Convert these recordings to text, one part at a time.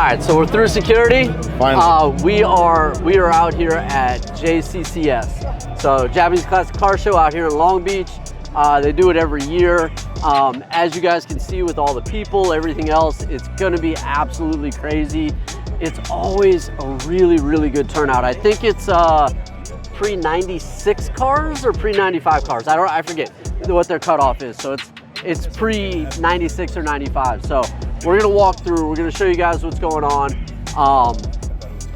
right, so we're through security. Finally. We are out here at JCCS. So Japanese Classic Car Show out here in Long Beach. They do it every year. As you guys can see with all the people, everything else, it's gonna be absolutely crazy. It's always a really, really good turnout. I think it's pre-96 cars or pre-95 cars. I forget what their cutoff is. So it's pre-96 or 95. So we're gonna walk through, we're gonna show you guys what's going on.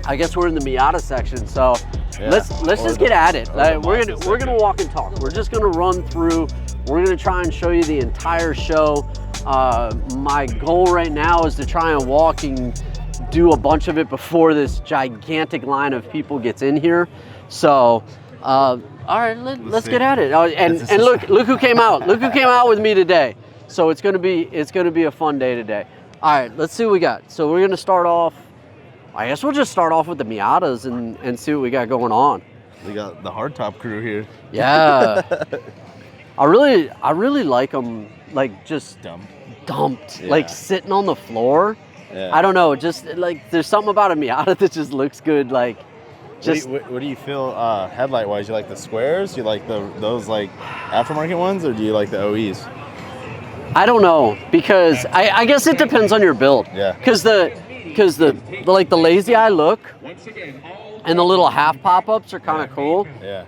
I guess we're in the Miata section. So yeah, let's just get at it. We're gonna walk and talk. We're just gonna run through. We're gonna try and show you the entire show. My goal right now is to try and walk and do a bunch of it before this gigantic line of people gets in here. So, all right, let's get at it. And look who came out. Look who came out with me today. So it's gonna be a fun day today. All right, let's see what we got. So we're gonna start off. I guess we'll just start off with the Miatas and see what we got going on. We got the hardtop crew here. Yeah. I really like them, like just dumped, yeah. Like sitting on the floor. Yeah. I don't know, just like there's something about a Miata that just looks good. Like, just what do you feel headlight wise? You like the squares? You like those like aftermarket ones, or do you like the OEs? I don't know, because I guess it depends on your build. Yeah. Because the like the lazy eye look and the little half pop-ups are kind of cool. Yeah.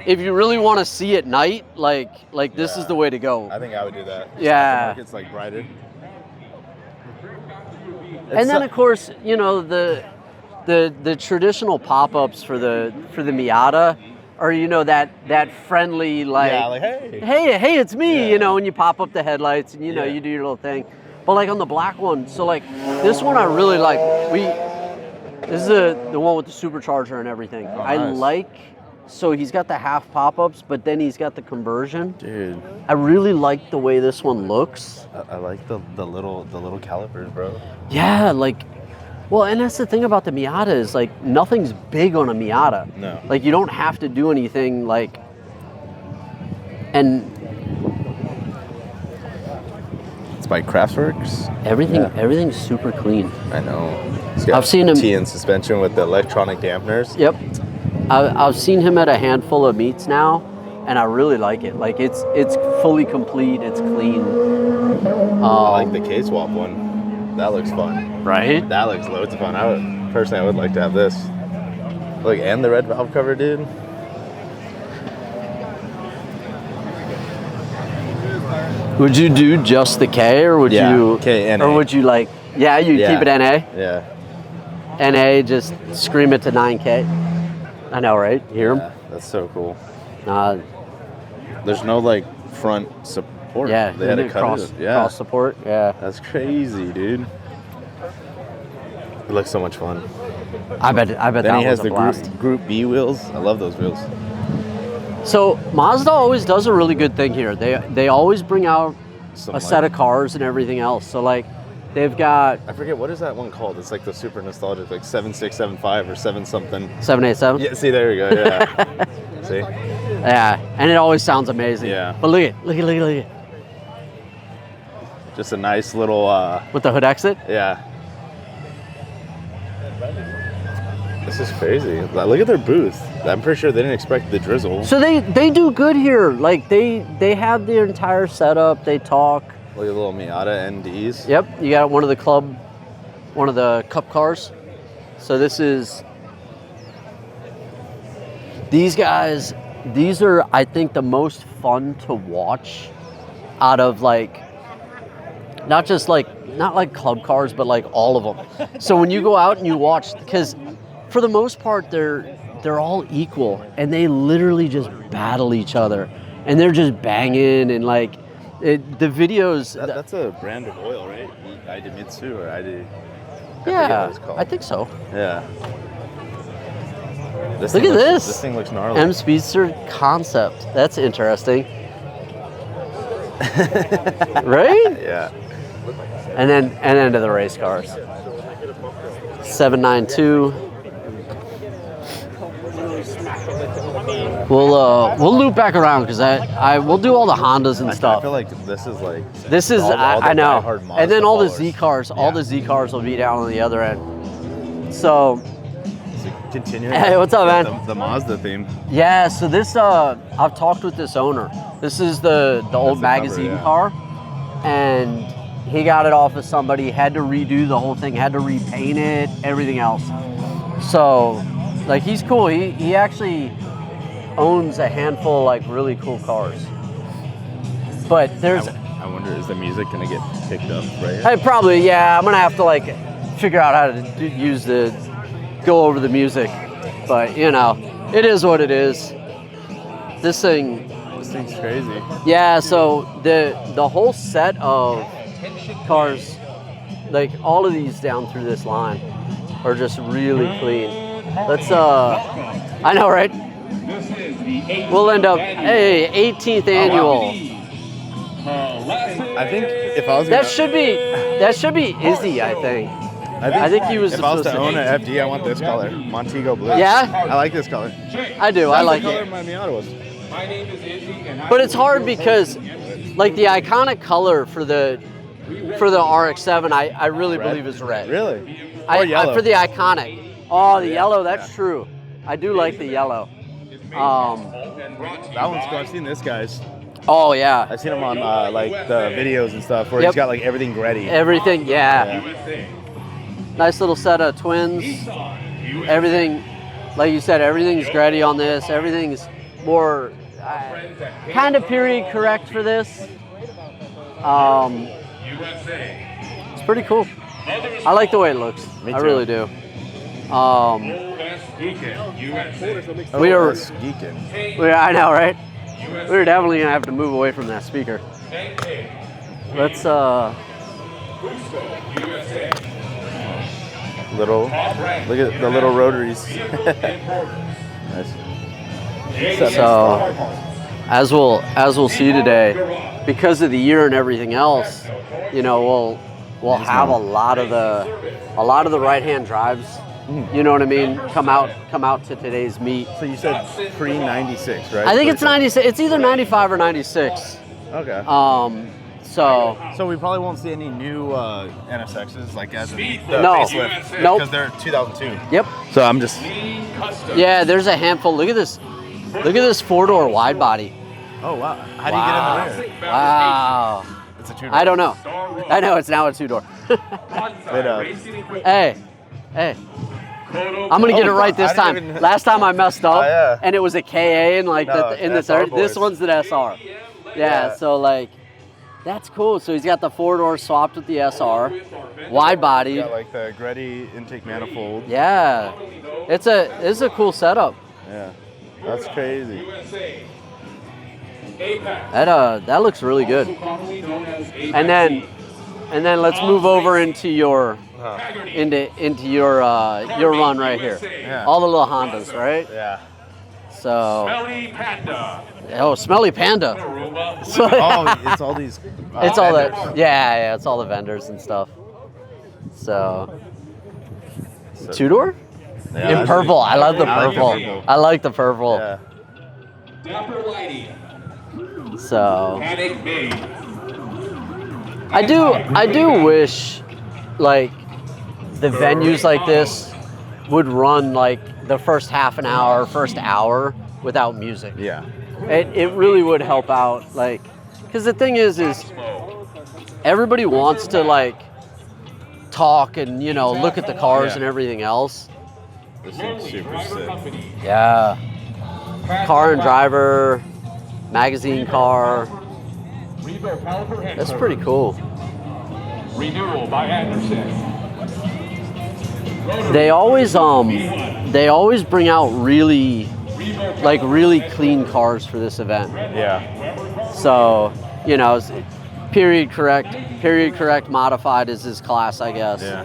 If you really want to see at night, like this is the way to go. I think I would do that. Yeah. It's like brighter. And then of course, you know, the traditional pop-ups for the Miata are, you know, that friendly, like, yeah, like hey it's me, yeah. You know, when you pop up the headlights and you know, you do your little thing. But like on the black one, so like this one I really like. This is the one with the supercharger and everything. Oh, I nice. like, so he's got the half pop-ups, but then he's got the conversion. Dude, I really like the way this one looks. I like the little calipers, bro. Yeah, like, well, and that's the thing about the Miata is like nothing's big on a Miata. No. Like you don't have to do anything like, and it's by Craftsworks. Everything's super clean. I know. I've seen him TN suspension with the electronic dampeners. Yep. I've seen him at a handful of meets now, and I really like it. Like it's fully complete. It's clean. I like the K-swap one. That looks fun. Right? That looks loads of fun. I would like to have this. Look, and the red valve cover, dude. Would you do just the K, or would you K, NA. or would you like? Yeah, you keep it NA. Yeah. NA, just scream it to 9K. I know, right? You hear him? Yeah, that's so cool. There's no like front support. Yeah, they had to cut cross, it. Yeah, cross support. Yeah, that's crazy, dude. It looks so much fun. I bet Then that he has was a the blast. group B wheels. I love those wheels. So Mazda always does a really good thing here. They always bring out a set of cars and everything else. So like they've got, I forget, what is that one called? It's like the super nostalgic, like 7675 or 7 something. 787. Yeah, see, there you go. Yeah. See? Yeah, and it always sounds amazing. Yeah. But look at it. Just a nice little With the hood exit. Yeah. This is crazy. Look at their booth. I'm pretty sure they didn't expect the drizzle. So they do good here. Like they have their entire setup. They talk. Look at the little Miata NDs. Yep, you got one of the cup cars. So this is, these guys, these are, I think, the most fun to watch out of like, not like club cars, but like all of them. So when you go out and you watch, because for the most part, they're all equal and they literally just battle each other and they're just banging and like, the videos. That's a brand of oil, right? Idemitsu or Ide. Yeah, I think so. Yeah. Look at this. This thing looks gnarly. M Speedster concept. That's interesting. Right? Yeah. And then to the race cars. 792. We'll loop back around because we'll do all the Hondas and I stuff. feel like this is like I know, and then all the Z Z-cars, all the Z-cars will be down on the other end. So continuing. Hey, what's up, man? The Mazda theme. Yeah, so this I've talked with this owner. This is the old magazine car, and he got it off of somebody, had to redo the whole thing, had to repaint it, everything else. So, like, he's cool. He actually owns a handful of, like, really cool cars. But there's... I wonder, is the music going to get picked up right here? Hey, probably, yeah. I'm going to have to, like, figure out how to go over the music. But, you know, it is what it is. This thing's crazy. Yeah, so the whole set of cars, like all of these down through this line, are just really clean. Let's I know, right? We'll end up 18th annual. I think if I was that should be Izzy. I think he was. If I was to own an FD, I want this color, Montego blue. Yeah, I like this color. I do. I like it. it. My Miata was. But it's hard because, like, the iconic color for the RX-7, I really believe is red. Really? Yellow. For the iconic. Oh, the yellow. That's true. I do like the yellow. That one's cool. I've seen this guy's. Oh yeah. I've seen him on like the videos and stuff where he's got like everything ready. Everything, yeah. Nice little set of twins. Everything, like you said, everything's ready on this. Everything's more kind of period correct for this. It's pretty cool. I like the way it looks. I really do. We are geeking. I know, right? We're definitely gonna have to move away from that speaker. Let's look at the little rotaries. Nice. So as we'll see today, because of the year and everything else, you know, we'll have a lot of the right-hand drives. You know what I mean? Come out to today's meet. So you said pre-96, right? I think it's 96. It's either 95 or 96. Okay. So we probably won't see any new NSXs like as in the facelift. Nope. Because they're 2002. Yep. So I'm just. Yeah, there's a handful. Look at this. Look at this four-door wide body. Oh wow! How do you get in the rear? Wow. It's a two-door. I don't know. I know it's now a two-door. Hey. I'm gonna get it right this time. Last time I messed up, and it was a KA and like in the third. This one's the SR. Yeah, so like that's cool. So he's got the four-door swapped with the SR, wide body. Got like the Greddy intake manifold. Yeah, it's a cool setup. Yeah, that's crazy. That looks really good. And then let's move over into your into your run right here. Yeah. All the little Hondas, right? Yeah. So. Smelly Panda. Oh, Smelly Panda. So, it's all these. It's all that. Yeah, it's all the vendors and stuff. So. Two-door? Yeah, in purple. I love the purple. I like the purple. Yeah. Dapper Lighty. So. Panic Bay. I do wish, like, the venues like this would run like the first half an hour, first hour without music. Yeah. It really would help out, like, because the thing is everybody wants to like talk and, you know, look at the cars and everything else. This thing's super sick. Yeah. Car and driver, magazine car. That's pretty cool. Renewal by Anderson. They always bring out really clean cars for this event. Yeah. So, you know, period correct modified is his class, I guess. Yeah.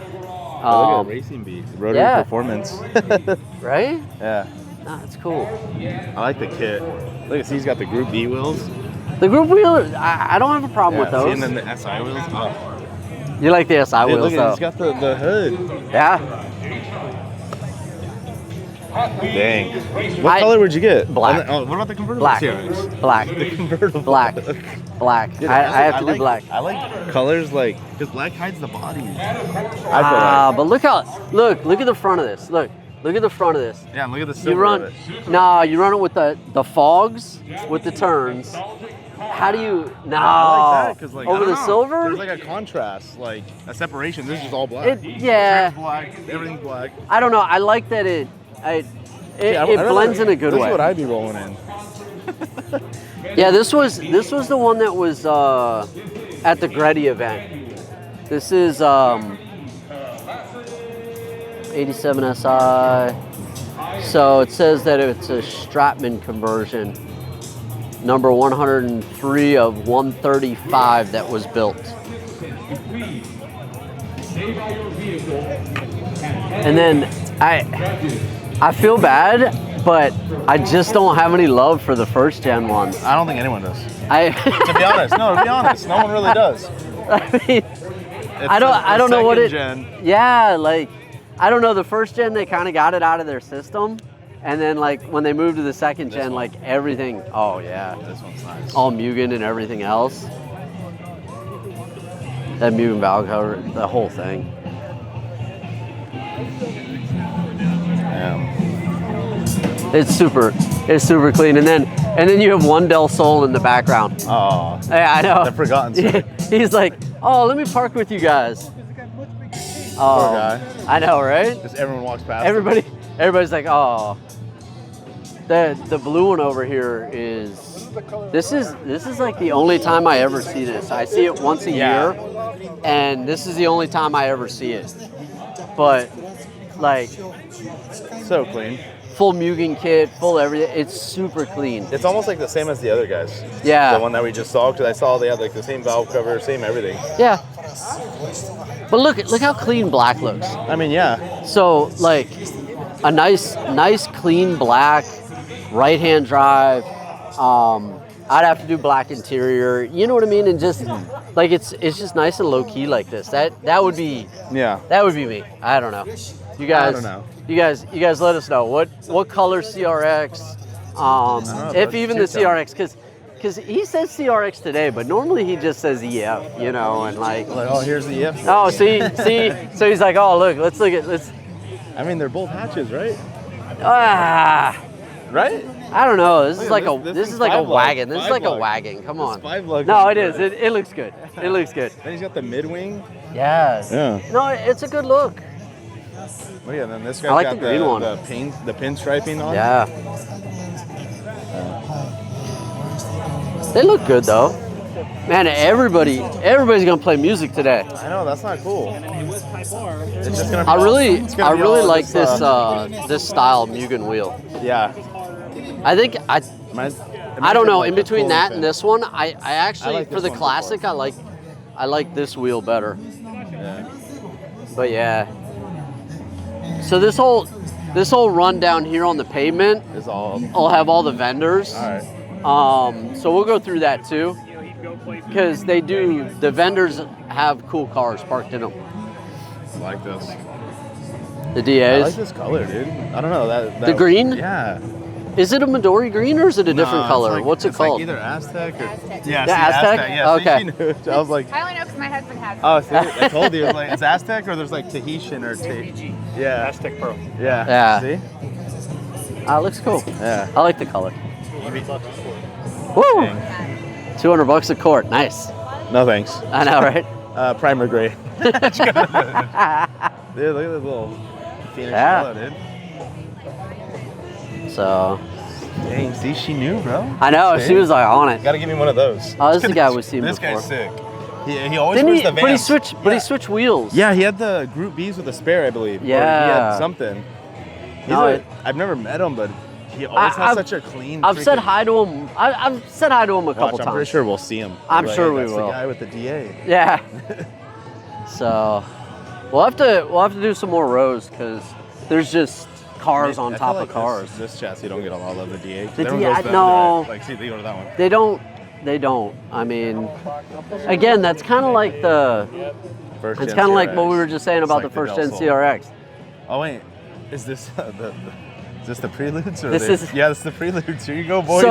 Look at Racing Beat, Rotary Performance. Right? Yeah. Nah, that's cool. I like the kit. Look at, he's got the Group B wheels. The Group wheel, I don't have a problem with those. See, and then the SI wheels. Oh. You like the SI wheels, look at, though? he's got the hood. Yeah. Dang. What color would you get? Black. Oh, what about the convertible? Black. CRX? Black. The convertible. Black. Black. Dude, I have to do like, black. I like colors like, because black hides the body. But look at the front of this. Look at the front of this. Yeah, and look at the You silver run, of it. nah, you run it with the fogs, with the turns. How do you, no, I like that, 'cause, like, I over don't the know. silver? There's like a contrast, like a separation. This is just all black. Yeah. Trim's black, everything's black. I don't know, I like that it blends in a good way. This is what I'd be rolling in. Yeah, this was the one that was at the Gretty event. This is 87 SI. So it says that it's a Stratman conversion, number 103 of 135 that was built. And then I feel bad, but I just don't have any love for the first gen ones. I don't think anyone does. To be honest, no one really does. I mean, I don't know what it. Gen. Yeah, like I don't know. The first gen, they kind of got it out of their system, and then like when they moved to the second gen, like everything. Oh yeah, This one's nice. all Mugan and everything else. That Mugan valve cover, the whole thing. Yeah. It's super clean, and then you have one Del Sol in the background. Oh. Yeah, I know. The forgotten son. He's like, oh, let me park with you guys. Poor guy. I know, right? Just everyone walks past. Everybody's like, oh. The blue one over here is. This is like the only time I ever see this. I see it once a year, and this is the only time I ever see it. But like, So clean. full Mugan kit, full everything. It's super clean. It's almost like the same as the other guys. Yeah. The one that we just saw, because I saw they had like the same valve cover, same everything. Yeah. But look how clean black looks. I mean, yeah. So like a nice clean black, right-hand drive. I'd have to do black interior. You know what I mean? And just like it's just nice and low key like this. That would be me. I don't know. You guys, I don't know. You guys let us know what color CRX, if even the CRX, because he says CRX today, but normally he just says EF, you know, and like oh, here's the EF. oh, see, so he's like, oh, let's look at this. I mean, they're both hatches, right? Right? I don't know. This is like this a is like a five lug. wagon. This is Five like a lug. wagon. Come on. Five lug No, is it is. good. It looks good. It looks good. Then he's got the mid wing. Yes. Yeah. No, it's a good look. Oh yeah, then this guy's I like got the green one. the pin striping on. Yeah. They look good though. Man, everybody's gonna play music today. I know, that's not cool. It's just gonna be I really all like this this style Mugan wheel. Yeah. I think I don't know. Like In the between pulley that thing. and this one, I actually like for this the one classic, I like this wheel better. Yeah. But yeah. So this whole run down here on the pavement, It's all. I'll have all the vendors. All right. So we'll go through that too, because the vendors have cool cars parked in them. I like this. The I like DAs. this color, dude. I don't know that. The green? Yeah. Is it a Midori green or is it a different No, color? it's like- What's it it's like called? either Aztec or. The Yeah, see, Aztec? Yeah, see, Okay. she knew. I was like. I only know because my husband has it. Oh, see, I told you. It's like it's Aztec or there's like Tahitian or Yeah. Aztec Pro. Yeah. Yeah. See? It looks cool. Yeah. I like the color. Woo! Dang. $200 a quart. Nice. No thanks. I know, right? Primer gray. Dude, look at this little Phoenix Yeah. color, dude. So Dang, see, she knew, bro. I know. She was like on it. Gotta give me one of those. Oh, this is the guy we've seen This before. guy's sick. He always Didn't wears he? the Vans. But he switched wheels. Yeah, he had the Group Bs with the spare, I believe. Or he Yeah. had something. No, I've never met him, but he always has such a clean. I've said freaking- hi to him. I've said hi to him a couple Watch, I'm times. pretty sure we'll see him. I'm Like, sure we that's will. The guy with the DA. Yeah. So we'll have to do some more rows because there's just cars on I top feel of like cars. This chassis don't get a lot of the DA. The Everyone DA goes to no. Like, see, they go to that one. They don't. I mean, again, that's kind of like it's kind of like what we were just saying about like the first Del gen Sol. CRX. Oh wait, is this Is this the Preludes? Or This is- Yeah, this is the Preludes. Here you go, boys.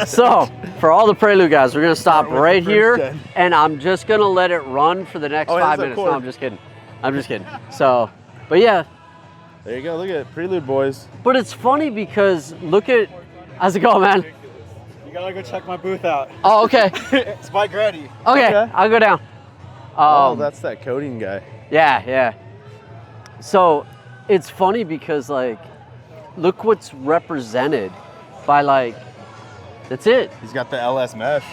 So for all the Prelude guys, we're gonna stop Start with right the here, first gen. and I'm just gonna let it run for the next Oh, it 5 has a minutes. No, cord. I'm just kidding. I'm just kidding. So, but yeah, There you go. Look at it. Prelude, boys. but it's funny because look at, how's it going, man? You gotta go check my booth out. Oh, okay. It's bike ready. Okay, Okay. I'll go down. Oh, that's that coding guy. Yeah, yeah. So it's funny because like, look what's represented by like, that's it. He's got the LS mesh.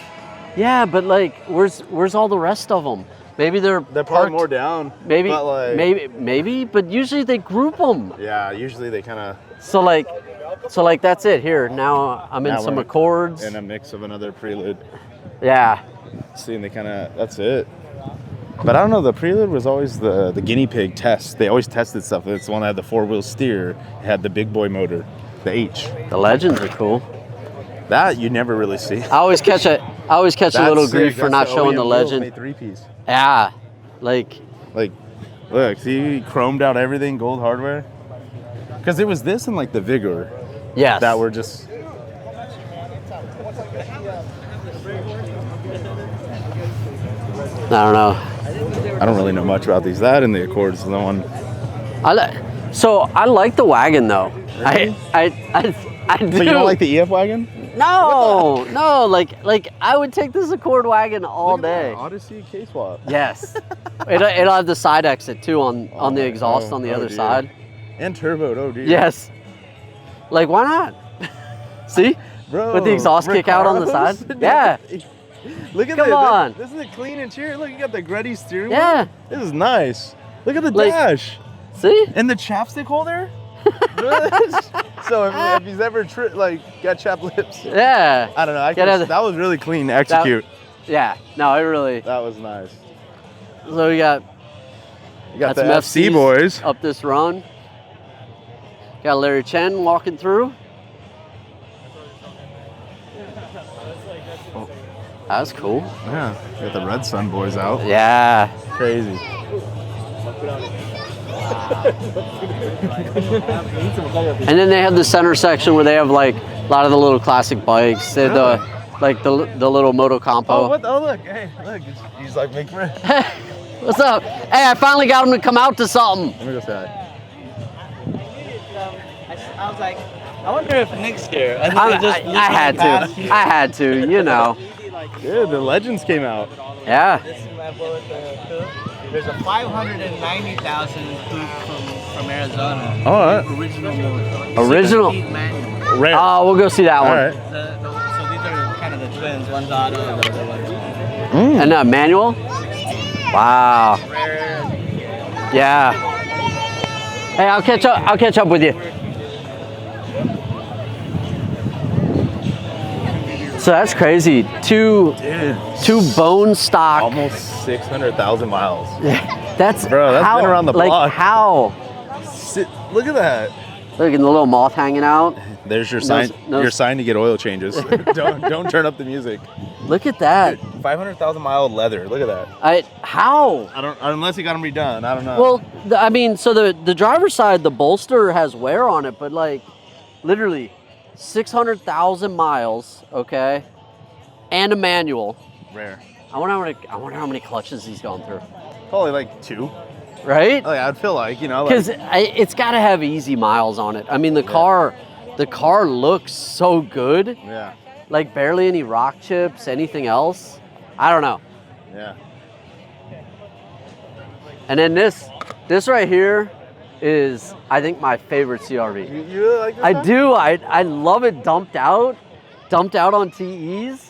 Yeah, but like, where's all the rest of them? Maybe they're They're probably parked- more down. Maybe, but like, maybe, but usually they group them. Yeah, usually they kind of So like that's it. Here now, I'm in Now some we're Accords. in a mix of another Prelude. Yeah, See, and they kind of, that's it. But I don't know, the Prelude was always the guinea pig test. They always tested stuff. It's the one that had the 4-wheel steer, it had the big boy motor, the H. the Legends are cool. That you never really see. I always catch a little That's grief sick. for That's not showing the OEM wheels Legend. made 3-piece. Yeah, like Like, look, see, he chromed out everything, gold hardware. Because it was this and like the Vigor yes. that were just. I don't know. I don't really know much about these. That and the Accords, the one. So I like the wagon though. Really? I do. But you don't like the EF wagon? No, no. Like I would take this Accord wagon all Look at that day. Odyssey K-swap. Yes. It'll have the side exit too on the exhaust on the other dear. side. And turboed, oh dude. Yes. Like why not? See? Bro, With the exhaust kick out on the Ricardo's? side. Yeah. Look at Come this. on. This is a clean interior. Look, you got the Gretty steering Yeah. wheel. This is nice. Look at the Like- dash. See? And the chapstick holder. So if he's ever got chapped lips. Yeah. I don't know. Gotta- That was really clean to execute. Yeah. No, it really. That was nice. So we got You got some the FC FCs boys. up this run. Got Larry Chen walking through. Oh, that's cool. Yeah. You got the Red Sun boys out. Yeah. Crazy. And then they have the center section where they have like a lot of the little classic bikes. They have the little Moto Compo. Oh, what? Oh, look. Hey, look. He's like McRib. What's up? Hey, I finally got him to come out to something. Let me go say hi. I was like, I wonder if Nick's here. I I had to, you know. Dude, the Legends came out. Yeah. This is my bullet coupe. There's a 590,000 coupe from Arizona. All right. Original motor. Original? Speed manual. Rare. Oh, we'll go see that All one. right. So these are kind of the twins. One's auto, the other one's And manual? Wow. rare. Yeah. Hey, I'll catch up with you. So that's crazy. Two bone stock. Almost 600,000 miles. That's Bro, that's how, been around the like block. how? Look at that. Look at the little moth hanging out. There's your sign. no- Your sign to get oil changes. don't turn up the music. Look at that. 500,000 mile leather. Look at that. How? I don't unless he got them redone. I don't know. Well, I mean, so the driver's side, the bolster has wear on it, but like literally 600,000 miles, okay, and a manual. rare. I wonder how many clutches he's gone through, Probably like 2. right? Like I'd feel like Because it's got to have easy miles on it. I mean, the car looks so good. Yeah. Like barely any rock chips, anything else. I don't know. Yeah. And then this right here is, I think, my favorite CRV. You really like this? I stuff? do. I love it dumped out on TEs.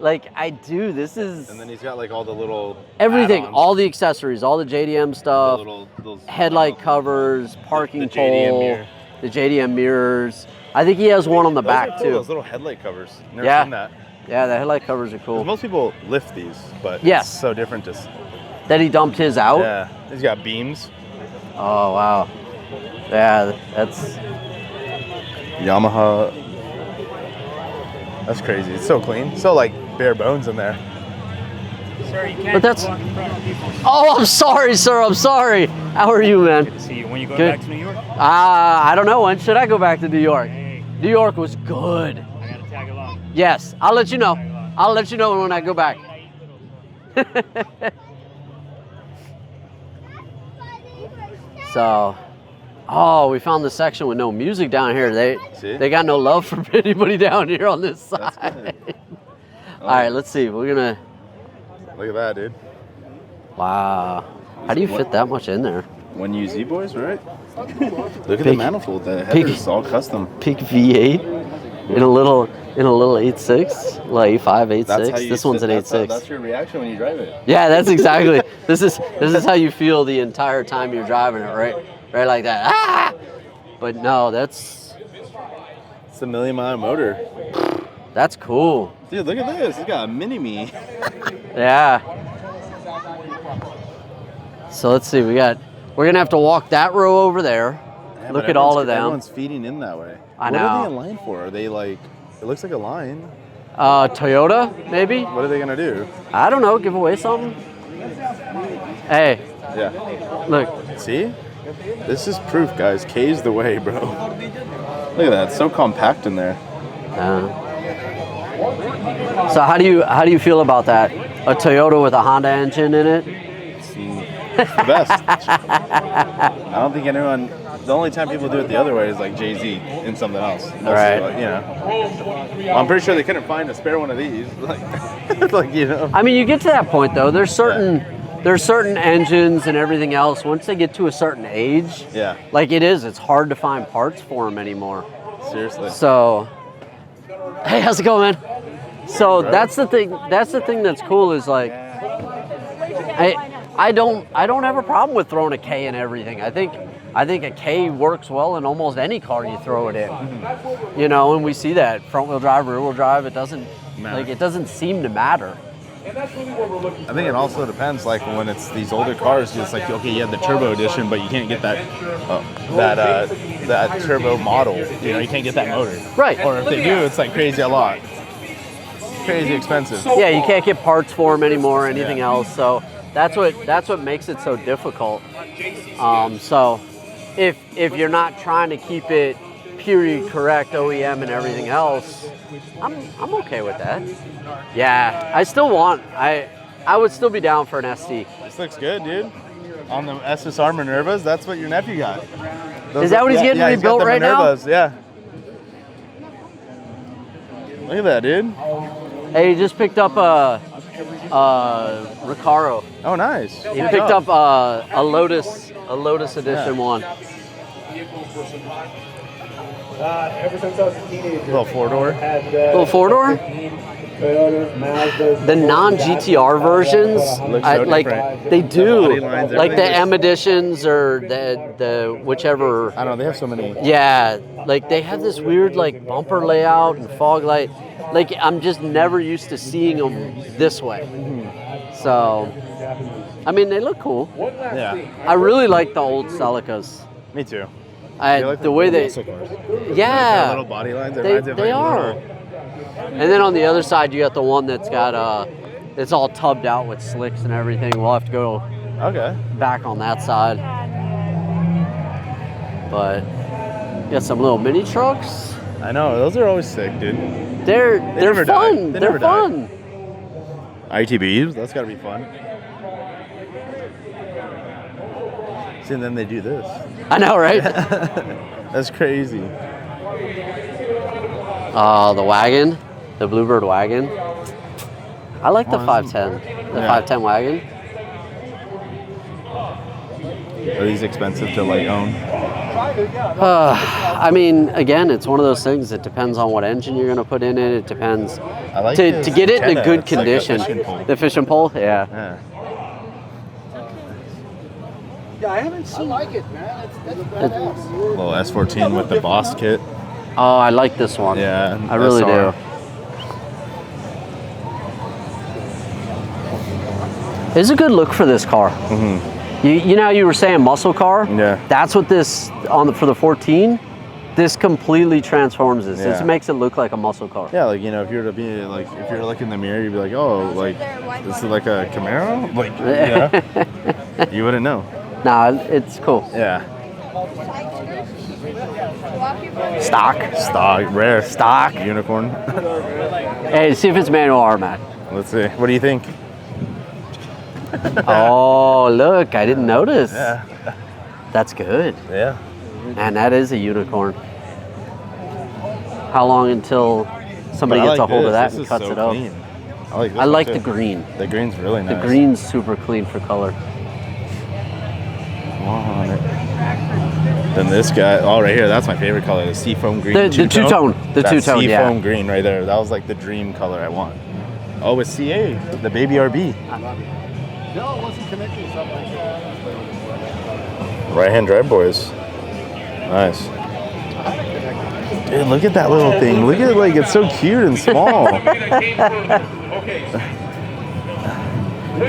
Like I do. This is And then he's got like all the little everything, add-ons. all the accessories, all the JDM The stuff, little those headlight covers, parking the JDM pole, mirror. the JDM mirrors. I think he has one on the Those back are cool, too. Those little headlight covers. Never Yeah. seen that. Yeah, the headlight covers are 'Cause cool. most people lift these, but Yes. it's so different. Just That he dumped his out. yeah, he's got beams. Oh wow. Yeah, that's Yamaha. That's crazy. It's so clean. So like bare bones in there. Sir, you can't But that's. walk in front of people. Oh, I'm sorry, sir. I'm sorry. How are you, man? Good to see you. When you going Good. back to New York? I don't know. When should I go back to New York? Hey, New York was good. I gotta tag along. Yes, I'll let you know. I'll let you know when I go back. So, oh, we found the section with no music down here. They got no love for anybody down here on this side. All right, let's see. We're gonna. Look at that, dude. Wow, how do you fit that much in there? One UZ boys, right? Look at the manifold. The header's all custom. Peak V8 in a little 8.6, like 5.86. This one's an 8.6. That's your reaction when you drive it. Yeah, that's exactly. This is how you feel the entire time you're driving it, right like that. Ah! But no, it's a 1 million mile motor. That's cool. Dude, look at this. It's got a mini me. Yeah. So let's see. We're gonna have to walk that row over there. Yeah, look at all of them. Everyone's feeding in that way. I know. What are they in line for? Are they like? It looks like a line. Toyota, maybe? What are they gonna do? I don't know. Give away something. Hey. Yeah. Look. See? This is proof, guys. K's the way, bro. Look at that. It's so compact in there. So how do you feel about that? A Toyota with a Honda engine in it? It's the best. I don't think anyone. The only time people do it the other way is like Jay-Z in something else. Right. You know. I'm pretty sure they couldn't find a spare one of these. Like you know. I mean, you get to that point though. There's certain engines and everything else. Once they get to a certain age, yeah. Like it's hard to find parts for them anymore. Seriously. So, hey, how's it going, man? So that's the thing. That's the thing that's cool is like, I don't have a problem with throwing a K in everything. I think a K works well in almost any car you throw it in. Mm-hmm. You know, and we see that front wheel drive, rear wheel drive. It doesn't it doesn't seem to matter. I think it also depends. Like when it's these older cars, it's like okay, you have the turbo edition, but you can't get that turbo model. You know, you can't get that motor. Right. Or if they do, it's like crazy a lot. Crazy expensive. Yeah, you can't get parts for them anymore or anything else. So that's what makes it so difficult. So if you're not trying to keep it period correct OEM and everything else, I'm okay with that. Yeah, I would still be down for an ST. This looks good, dude. On the SSR Minervas, that's what your nephew got. Is that what he's getting rebuilt right Minervas, now? Yeah. Look at that, dude. Hey, he just picked up a Recaro. Oh, nice. He picked up a Lotus Edition one. Ever since I was a teenager. Little four-door. Little four-door? Toyota, Mazda. The non-GTR versions, they do. Like the M editions or the whichever. I don't know, they have so many. Yeah, like they have this weird like bumper layout and fog light. Like I'm just never used to seeing them this way. So, I mean, they look cool. Yeah. I really like the old Celicas. Me too. Like the way they, yeah, little body lines. they are. And then on the other side, you got the one that's got it's all tubbed out with slicks and everything. We'll have to go back on that side. But you got some little mini trucks. I know, those are always sick, dude. They're fun. They're fun. ITBs, that's gotta be fun. See, and then they do this. I know, right? That's crazy. The wagon, the Bluebird wagon. I like the 510. The 510 wagon. Are these expensive to like own? I mean, again, it's one of those things. It depends on what engine you're going to put in it. It depends. I like to get it in a good condition. Like the fishing pole, yeah. Yeah, I haven't seen. I like it, man. That's badass. Little S14 with the Boss kit. Oh, I like this one. Yeah, I really do. It's a good look for this car. Mm-hmm. You know how you were saying muscle car? Yeah. That's what this for the 14. This completely transforms this. Yeah. This makes it look like a muscle car. Yeah, like, you know, if you were to be like, if you were looking in the mirror, you'd be like, oh, like, this is like a Camaro? Like, you know, you wouldn't know. Nah, it's cool. Yeah. Stock. Rare. Stock. Unicorn. Hey, see if it's manual or automatic. Let's see. What do you think? Oh, look, I didn't notice. Yeah. That's good. Yeah. And that is a unicorn. How long until somebody gets a hold of that and cuts it up? Clean. I like this. I like too. the green. The green's really nice. The green's super clean for color. Then this guy, oh, right here, that's my favorite color, the seafoam green. The two-tone. The two-tone, yeah. Seafoam green right there. That was like the dream color I want. Oh, it's CA, the baby RB. No, it wasn't connected to something. Right-hand drive, boys. Nice. Dude, look at that little thing. Look at it, like, it's so cute and small.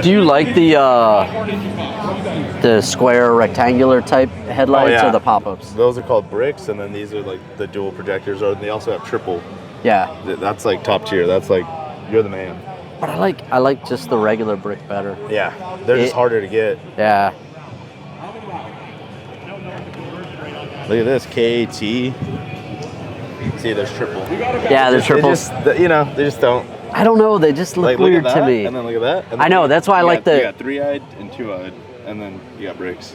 Do you like the square rectangular type headlights or the pop-ups? Those are called bricks, and then these are like the dual projectors, or they also have triple. Yeah. That's like top tier. That's like, you're the man. But I like just the regular brick better. Yeah, they're just harder to get. Yeah. Look at this, KAT. See, there's triple. Yeah, there's triple. You know, they just don't. I don't know, they just look Like, weird look at that, to me. And then look at that. And then I know, that's why I like You the... got 3-eyed and 2-eyed, and then you got bricks.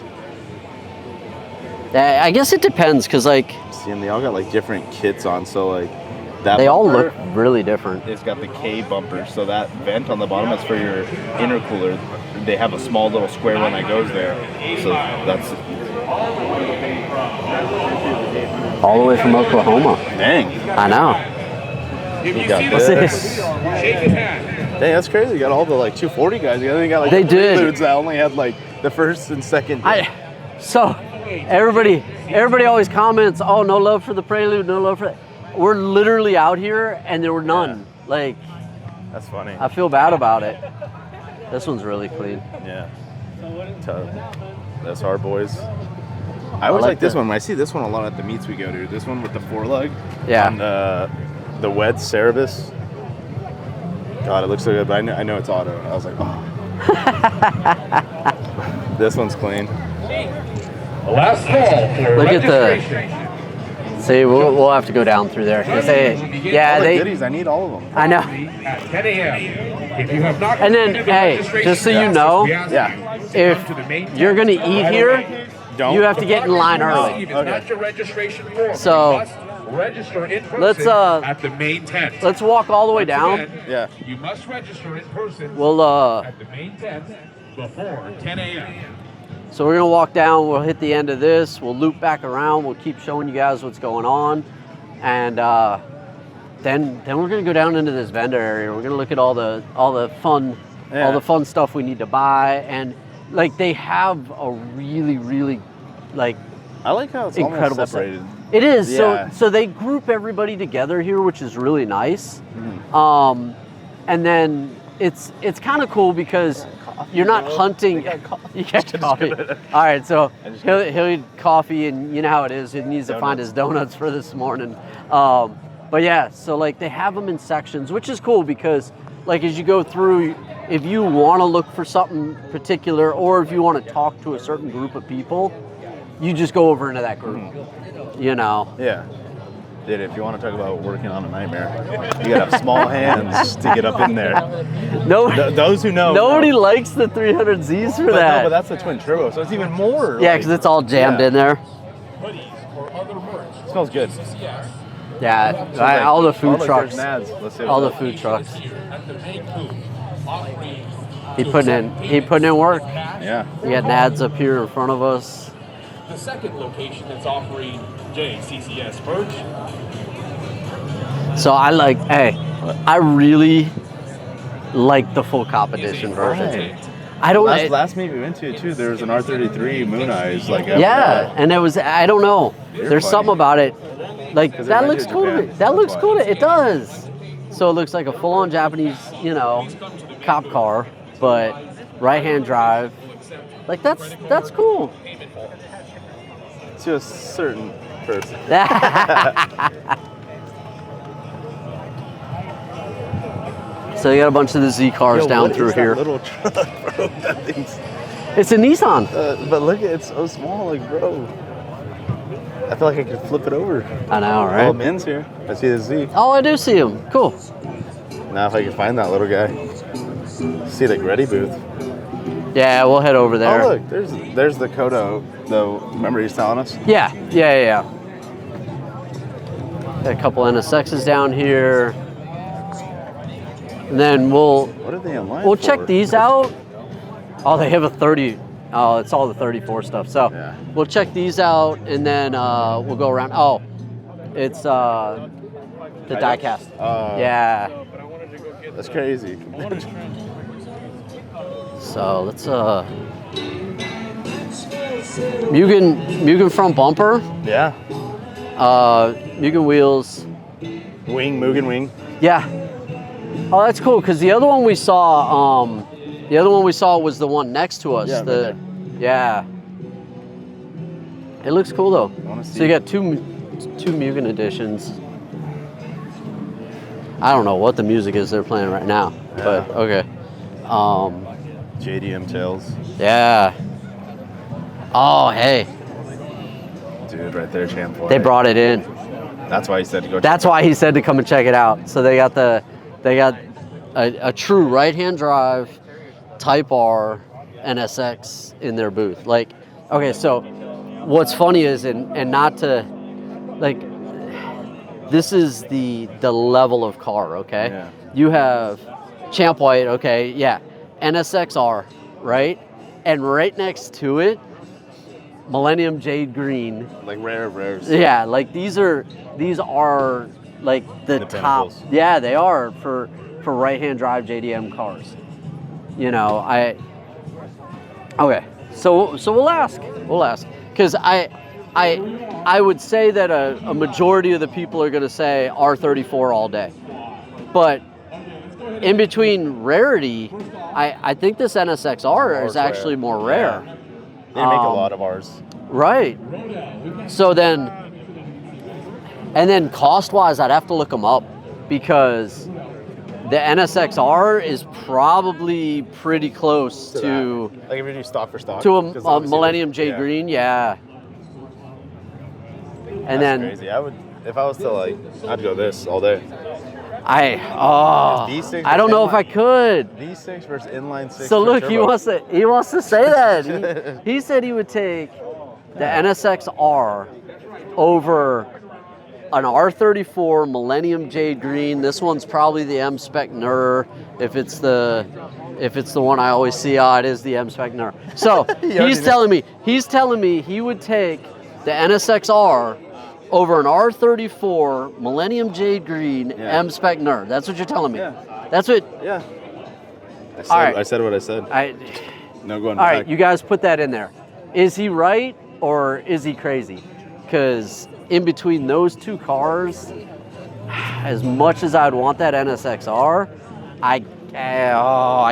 I guess it depends, because like... See, and they all got like different kits on, so like... That they all bumper, look really different. It's got the K bumper, so that vent on the bottom is for your intercooler. They have a small little square one that goes there, so that's... All the way from Oklahoma. Dang. I know. You got this. Dang, that's crazy. You got all the like 240 guys. You got like They the did. Preludes that only had like the first and second. So everybody always comments, oh, no love for the Prelude, no love for that. We're literally out here and there were none. Yeah. Like, that's funny. I feel bad about it. This one's really clean. Yeah. That's our boys. I always like this one. I see this one a lot at the meets we go to. This one with the 4-lug. Yeah. And the wet Cerebus. God, it looks so good, but I know it's auto. I was like, oh. This one's clean. Last call for Look at registration. See, we'll have to go down through there. Yeah, All the they. goodies, I need all of them. I know. At 10 a.m. If you have not And then, completed the hey, registration just so you process, know, we ask yeah, you to if come to the main you're gonna tent. eat here, Don't. you have to get in line early. It is not your registration form. So, you must register in person let's, at the main tent. Let's walk all the way Once down. again, Yeah. You must register in person We'll at the main tent before 10 a.m. So we're gonna walk down. We'll hit the end of this. We'll loop back around. We'll keep showing you guys what's going on, and then we're gonna go down into this vendor area. We're gonna look at all the fun stuff we need to buy, and like they have a really like I like how it's incredible almost separated. It is. Yeah. So they group everybody together here, which is really nice. And then it's kind of cool because you're not hunting. You get coffee. All right, so he'll eat coffee, and you know how it is. He needs to find his donuts for this morning. But yeah, so like they have them in sections, which is cool because like as you go through, if you want to look for something particular, or if you want to talk to a certain group of people, you just go over into that group. You know. Yeah. Dude, if you want to talk about working on a nightmare, you gotta have small hands to get up in there. No, those who know. Nobody likes the 300Zs for that. No, but that's a twin turbo, so it's even more. Yeah, because it's all jammed in there. It smells good. Yeah, all the food trucks. All the food trucks. He putting in work. Yeah. We got Nads up here in front of us. The second location that's offering JCCS merch. So I really like the full competition version. Right. I don't. Last meet we went to too, there was an R33 Moon Eyes like. Yeah, and it was. I don't know. There's something about it. Like that looks cool to me. That looks cool. It does. So it looks like a full-on Japanese, cop car, but right-hand drive. Like that's cool. To a certain first. So you got a bunch of the Z-cars down what through is that here. little truck, bro? That thing's. It's a Nissan. But look, it's so small, like, bro. I feel like I could flip it over. I know, right? Oh, Ben's here. I see the Z. Oh, I do see him. Cool. Now if I can find that little guy. See the Ready booth. Yeah, we'll head over there. Oh, look, there's the Kodo, though. Remember he's telling us? Yeah. Got a couple NSXs down here. And then What are they in line we'll for? check these out. Oh, they have a 30. Oh, it's all the 34 stuff. So Yeah. we'll check these out, and then we'll go around. Oh, it's the diecast. Yeah. That's crazy. So let's Mugan front bumper. Yeah. Mugan wheels. Mugan wing. Yeah. Oh, that's cool, because the other one we saw, was the one next to us. Yeah, right there. Yeah. It looks cool though. wanna see. So you got two Mugan editions. I don't know what the music is they're playing right now, but okay. JDM tails. Yeah. Oh, hey, Dude, right there, Champ. they brought it in. That's why he said to go. That's why he said to come and check it out. So they got a true right-hand drive Type R NSX in their booth. Like, okay, so what's funny is, and not to, like, this is the level of car, okay? Yeah. You have Champ White, okay, yeah, NSX-R, right? And right next to it, Millennium Jade Green. Like rare of rares. Yeah, like these are like the top. pinnacles. Yeah, they are for right-hand drive JDM cars. You know, okay. So we'll ask, because I would say that a majority of the people are going to say R34 all day, but in between rarity, I think this NSX-R is actually more rare. Yeah. They make a lot of ours. Right. So then cost-wise, I'd have to look them up, because the NSX-R is probably pretty close to Like if you do stock for stock. to 'Cause a obviously Millennium the- Jade Green, yeah. And That's then crazy. I would, if I was to like, I'd go this all day. I V6 don't know if I could. V6 versus inline 6. So look, turbo. he wants to say that. He said he would take the NSX-R over an R34 Millennium Jade Green. This one's probably the M-Spec NER. If it's the one I always see, it is the M-Spec NER. So he's telling me he would take the NSX-R over an R34 Millennium Jade Green M-Spec NER. That's what you're telling me. Yeah. That's what. Yeah. All right. I said what I said. No going All back. right, you guys put that in there. Is he right or is he crazy? Because in between those two cars, as much as I'd want that NSX-R, I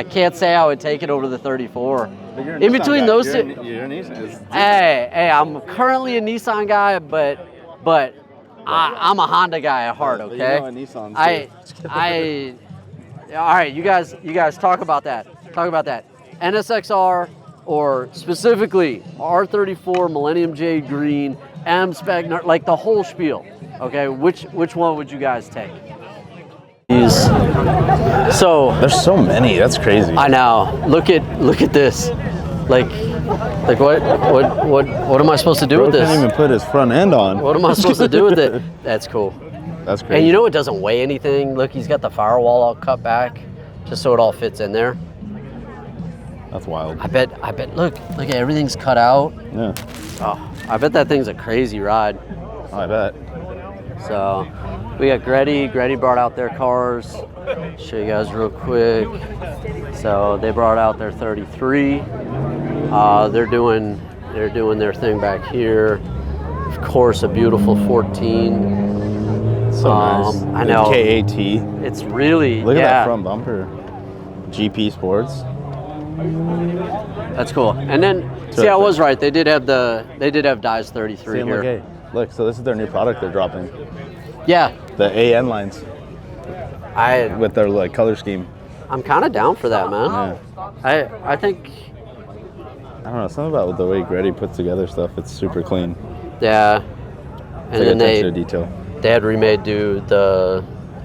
can't say I would take it over the 34. But you're a In Nissan between guy. those You're two, You're a Nissan. hey, I'm currently a Nissan guy, but I'm a Honda guy at heart. But Okay. you know a Nissan, too. All right, you guys talk about that. NSX-R, or specifically R34 Millennium Jade Green, M-Spec, like the whole spiel. Okay, which one would you guys take? So There's so many. That's crazy. I know. Look at this. Like what am I supposed to do with Bro can't this? even put his front end on. What am I supposed to do with it? That's cool. That's crazy. And you know it doesn't weigh anything. Look, he's got the firewall all cut back, just so it all fits in there. That's wild. I bet. Look at everything's cut out. Yeah. Oh, I bet that thing's a crazy ride. I bet. So we got Gretty. Gretty brought out their cars. Show you guys real quick. So they brought out their 33. They're doing their thing back here. Of course, a beautiful 14. So nice. I know. KAT. It's really Look at that front bumper. GP Sports. That's cool. And then see, I was right. They did have Dye's 33 See, here. look, hey, Look, so this is their new product they're dropping. Yeah, The AN lines I with their like color scheme. I'm kind of down for that, man. Yeah. I think, I don't know, something about the way Gretty puts together stuff. It's super clean. yeah. It's And like then attention to detail. they had remade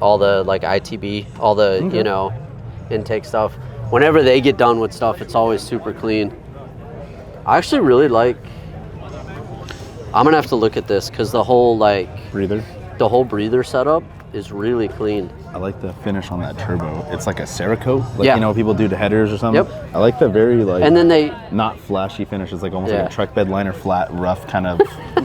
all the like ITB, all the you know, intake stuff. Whenever they get done with stuff, it's always super clean. I actually really like. I'm gonna have to look at this because the whole breather setup is really clean. I like the finish on that turbo. It's like a Cerakote, like Yeah. you know people do to headers or something. Yep. I like the very like And then they not flashy finish. It's like almost Yeah. like a truck bed liner, flat, rough kind of.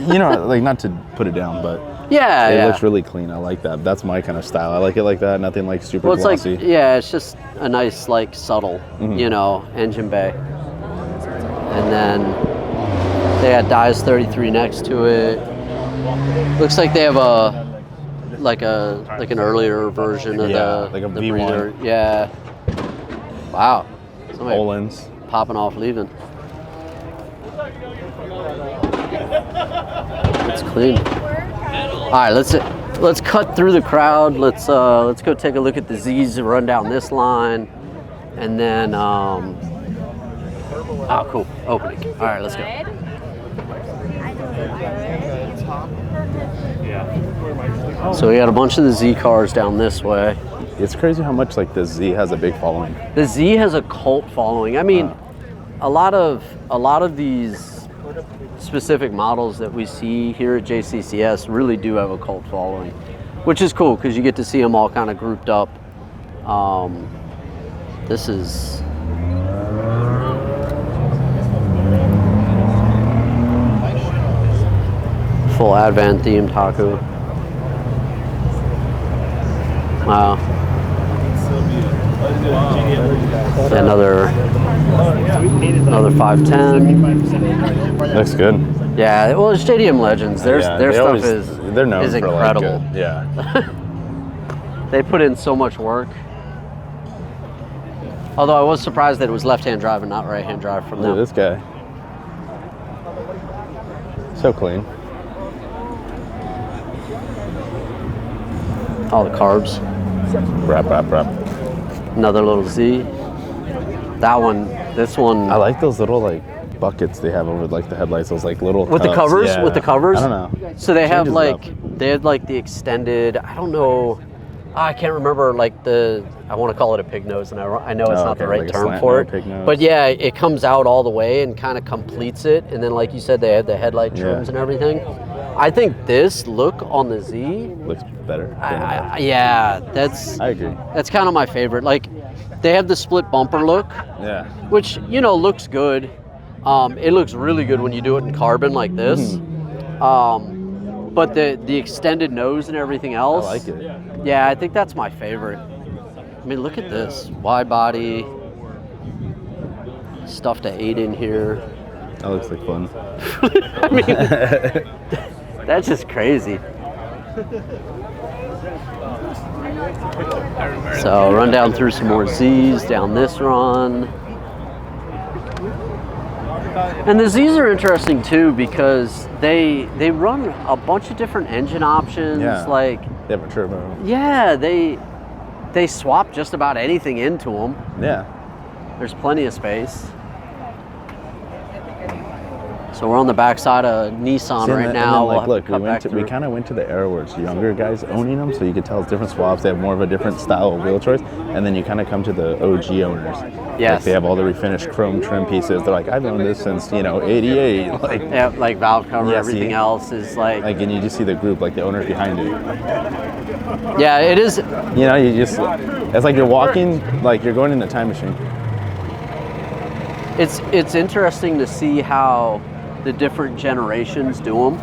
You know, like not to put it down, but it looks really clean. I like that. That's my kind of style. I like it like that. Nothing like super Well, it's glossy. like it's just a nice like subtle, you know, engine bay. And then they had Dies 33 next to it. Looks like they have an earlier version of like a the V1. breather. Yeah. Wow. Somebody Olins. popping off leaving. It's clean. All right, let's cut through the crowd. Let's go take a look at the Z's, run down this line, and then cool, opening. All right, let's go. So we got a bunch of the Z cars down this way. It's crazy how much like the Z has a big following. The Z has a cult following. I mean, a lot of these specific models that we see here at JCCS really do have a cult following, which is cool because you get to see them all kind of grouped up. This is full Advan themed Haku. Wow. Another 510. Looks good. Yeah, well, it's JDM Legends. Their stuff they're known is for incredible. Like yeah. They put in so much work. Although I was surprised that it was left-hand drive and not right-hand drive from Look at them. this guy. So clean. All the carbs. Wrap. Another little Z. This one. I like those little like buckets they have over like the headlights. Those like little With the cups. covers? Yeah. With the covers? I don't know. So they have Changes it they had like the extended, I don't know, I can't remember I want to call it a pig nose, and I know it's not the right like a term slant for or it. pig nose. But yeah, it comes out all the way and kind of completes it. And then like you said, they had the headlight trims and everything. I think this look on the Z, Looks better. I agree. agree. That's kind of my favorite. Like they have the split bumper look, Yeah. which, looks good. It looks really good when you do it in carbon like this. But the extended nose and everything else. I like it. Yeah, I think that's my favorite. I mean, look at this. Wide body. Stuff to 8 in here. That looks like fun. I mean, that's just crazy. So run down through some more Z's down this run. And the Z's are interesting too because they run a bunch of different engine options. Yeah. Like They have a turbo. yeah, they swap just about anything into them. Yeah. There's plenty of space. So we're on the backside of Nissan See, right and now. then, We'll have look, to cut back we through. kind of went to the era where it's younger guys owning them, so you could tell it's different swaps. They have more of a different style of wheel choice, and then you kind of come to the OG owners. Yes. Like they have all the refinished chrome trim pieces. They're like, I've owned this since '88. Like, Yeah, like valve cover, Yeah, everything see? else is like and you just see the group, like the owners behind it. yeah, it is. You know, it's like you're walking, like you're going in a time machine. It's interesting to see how the different generations do them.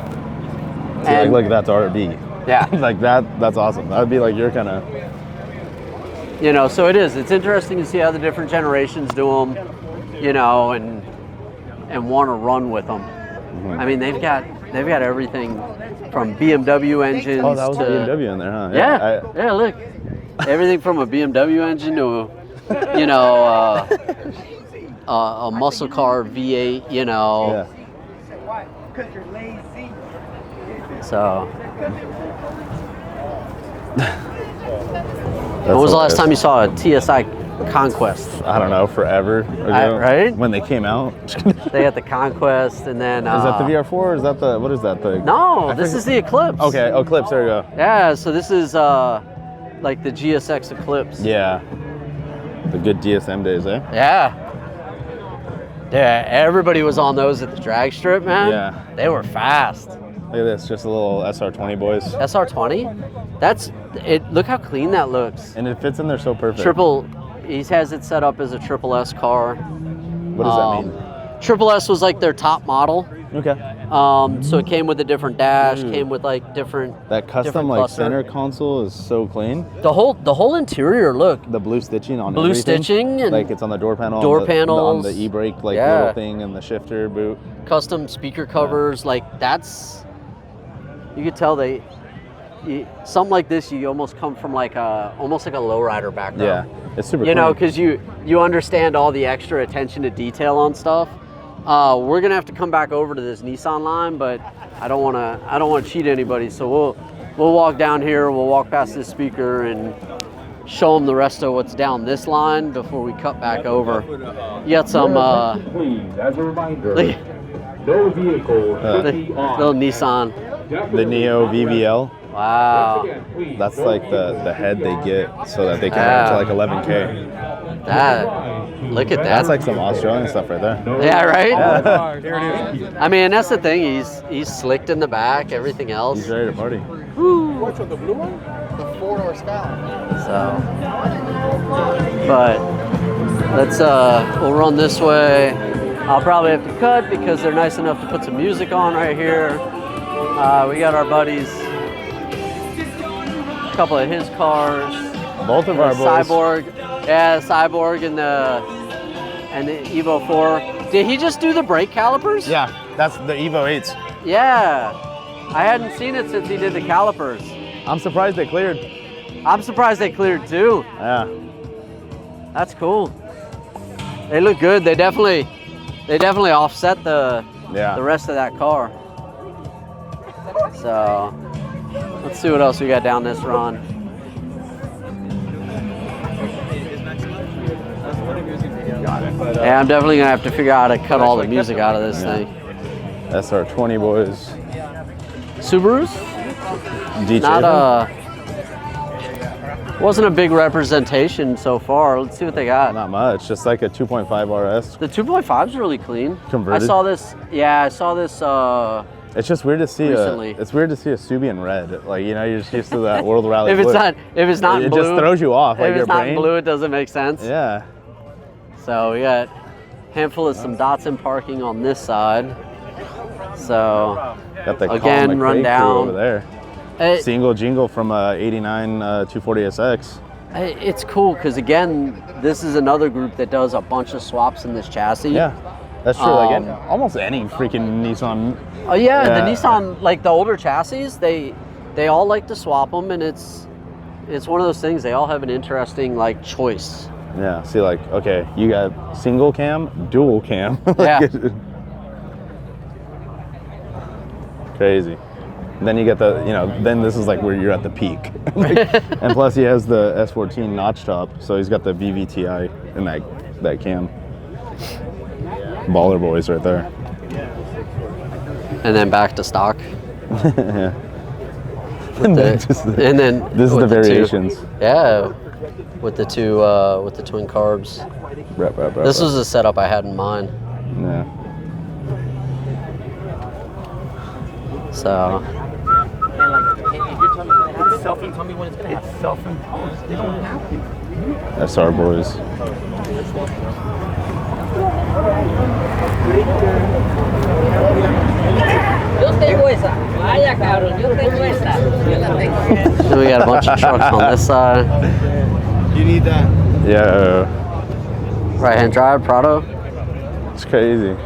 So like, look, that's RB. Yeah. Like that's awesome. That would be like your kind of. So it is. It's interesting to see how the different generations do them, and want to run with them. Mm-hmm. I mean, they've got everything from BMW engines. Oh, that was to, a BMW in there, huh? Yeah, look, everything from a BMW engine to, a muscle car V8. Yeah. So. When was the last time you saw a TSI Conquest? I don't know, forever ago. Right? When they came out. They had the Conquest, and then... is that the VR4 or is that the, what is that? No, this is the Eclipse. Okay, Eclipse, there you go. Yeah, so this is like the GSX Eclipse. Yeah. The good DSM days, eh? Yeah. Yeah, everybody was on those at the drag strip, man. Yeah. They were fast. Look at this, just a little SR20, boys. SR20? That's it. Look how clean that looks. And it fits in there so perfect. He has it set up as a Triple S car. What does that mean? Triple S was like their top model. Okay. So it came with a different dash, came with like different. That custom different like cluster. center console is so clean. The whole interior, look. The blue stitching on Blue everything. stitching and like it's on the door panel. door on panels. the e-brake like Yeah. little thing and the shifter boot. Custom speaker covers, like that's. You could tell something like this. You almost come from like almost like a lowrider background. Yeah, it's super. You know, clean. because you understand all the extra attention to detail on stuff. We're gonna have to come back over to this Nissan line, but I don't want to cheat anybody. So we'll walk down here. We'll walk past this speaker and show them the rest of what's down this line before we cut back over. You got some Please, as a reminder, no vehicles should be on. little Nissan. The Neo VVL. Wow, That's like the head they get so that they can run to like 11K. look at that. That's like some Australian stuff right there. Yeah, right. Yeah. I mean, that's the thing. He's slicked in the back. Everything else. He's ready to party. Which one, the blue one? The 4-door Skyline. So, but let's we'll run this way. I'll probably have to cut because they're nice enough to put some music on right here. We got our buddies, a couple of his cars. Both of our boys. Cyborg, yeah, Cyborg and the Evo 4. Did he just do the brake calipers? Yeah, that's the Evo 8s. Yeah, I hadn't seen it since he did the calipers. I'm surprised they cleared. I'm surprised they cleared too. Yeah. That's cool. They look good. They definitely offset the rest of that car. So let's see what else we got down this run. Yeah, I'm definitely gonna have to figure out how to cut all the music out of this thing. SR20 boys. Subarus? DJ. Not wasn't a big representation so far. Let's see what they got. Not much. Just like a 2.5 RS. The 2.5 is really clean. Converted. I saw this. Yeah, I saw this. It's just weird to see recently. it's weird to see a Subi in red. Like, you know, you're just used to that World Rally if it's blue. not in it blue, just throws you off. Like if your it's not brain. in blue, it doesn't make sense. Yeah. So we got a handful of some Datsun parking on this side. So Got the again, Colin run McRae down. crew over there. Single jingle from 89 240SX. It's cool because again, this is another group that does a bunch of swaps in this chassis. Yeah, that's true. Like almost any freaking Nissan. Oh yeah, the Nissan, like the older chassis, they all like to swap them, and it's one of those things. They all have an interesting like choice. Yeah. See, like, okay, you got single cam, dual cam. Yeah. Crazy. And then you get the, then this is like where you're at the peak. And plus he has the S14 notch top, so he's got the VVTi in that cam. Baller boys right there. And then back to stock. Yeah. And then this is the variations. Yeah, with the twin carbs. This was the setup I had in mind. Yeah. So. SR boys. Then we got a bunch of trucks on this side. You need that. Yeah. Right-hand drive, Prado. It's crazy.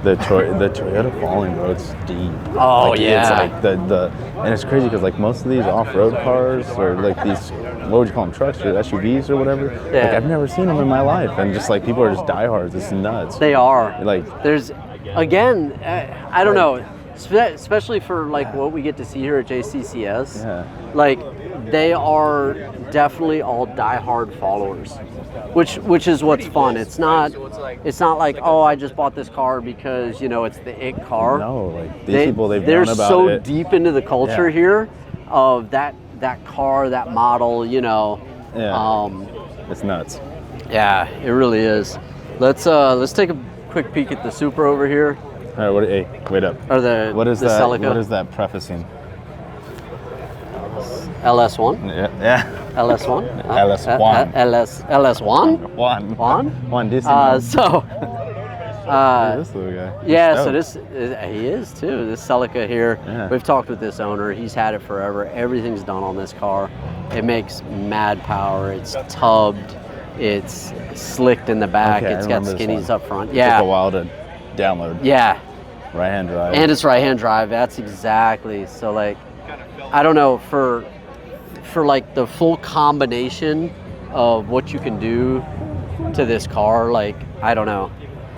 The Toyota Falling, bro, it's deep. Oh, like, yeah. It's like and it's crazy because like most of these off-road cars or like these, what would you call them, trucks or SUVs or whatever? Yeah. Like I've never seen them in my life, and just like people are just diehards. It's nuts. They are. Like There's, again, I don't know. especially for like what we get to see here at JCCS. Yeah. Like they are definitely all diehard followers, which is what's fun. It's not like, oh, I just bought this car because you know it's the it car. No, like these people, they're they're known about so it. deep into the culture Yeah. here of that car, that model. You know. Yeah. It's nuts. Yeah, it really is. Let's take a quick peek at the Supra over here. All right, hey, wait up. Or the What is the that? Celica. What is that prefacing? LS1. Yeah. LS1. LS1. LS1. Juan Disney. So. This little guy. Yeah, He's so stoked. he is too. This Celica here, Yeah. we've talked with this owner. He's had it forever. Everything's done on this car. It makes mad power. It's tubbed. It's slicked in the back. Okay, I It's got remember this skinnies one. up front. It Yeah. took a while to download. Yeah. Right-hand drive. And it's right-hand drive. That's exactly. So like, I don't know, for like the full combination of what you can do to this car, like I don't know.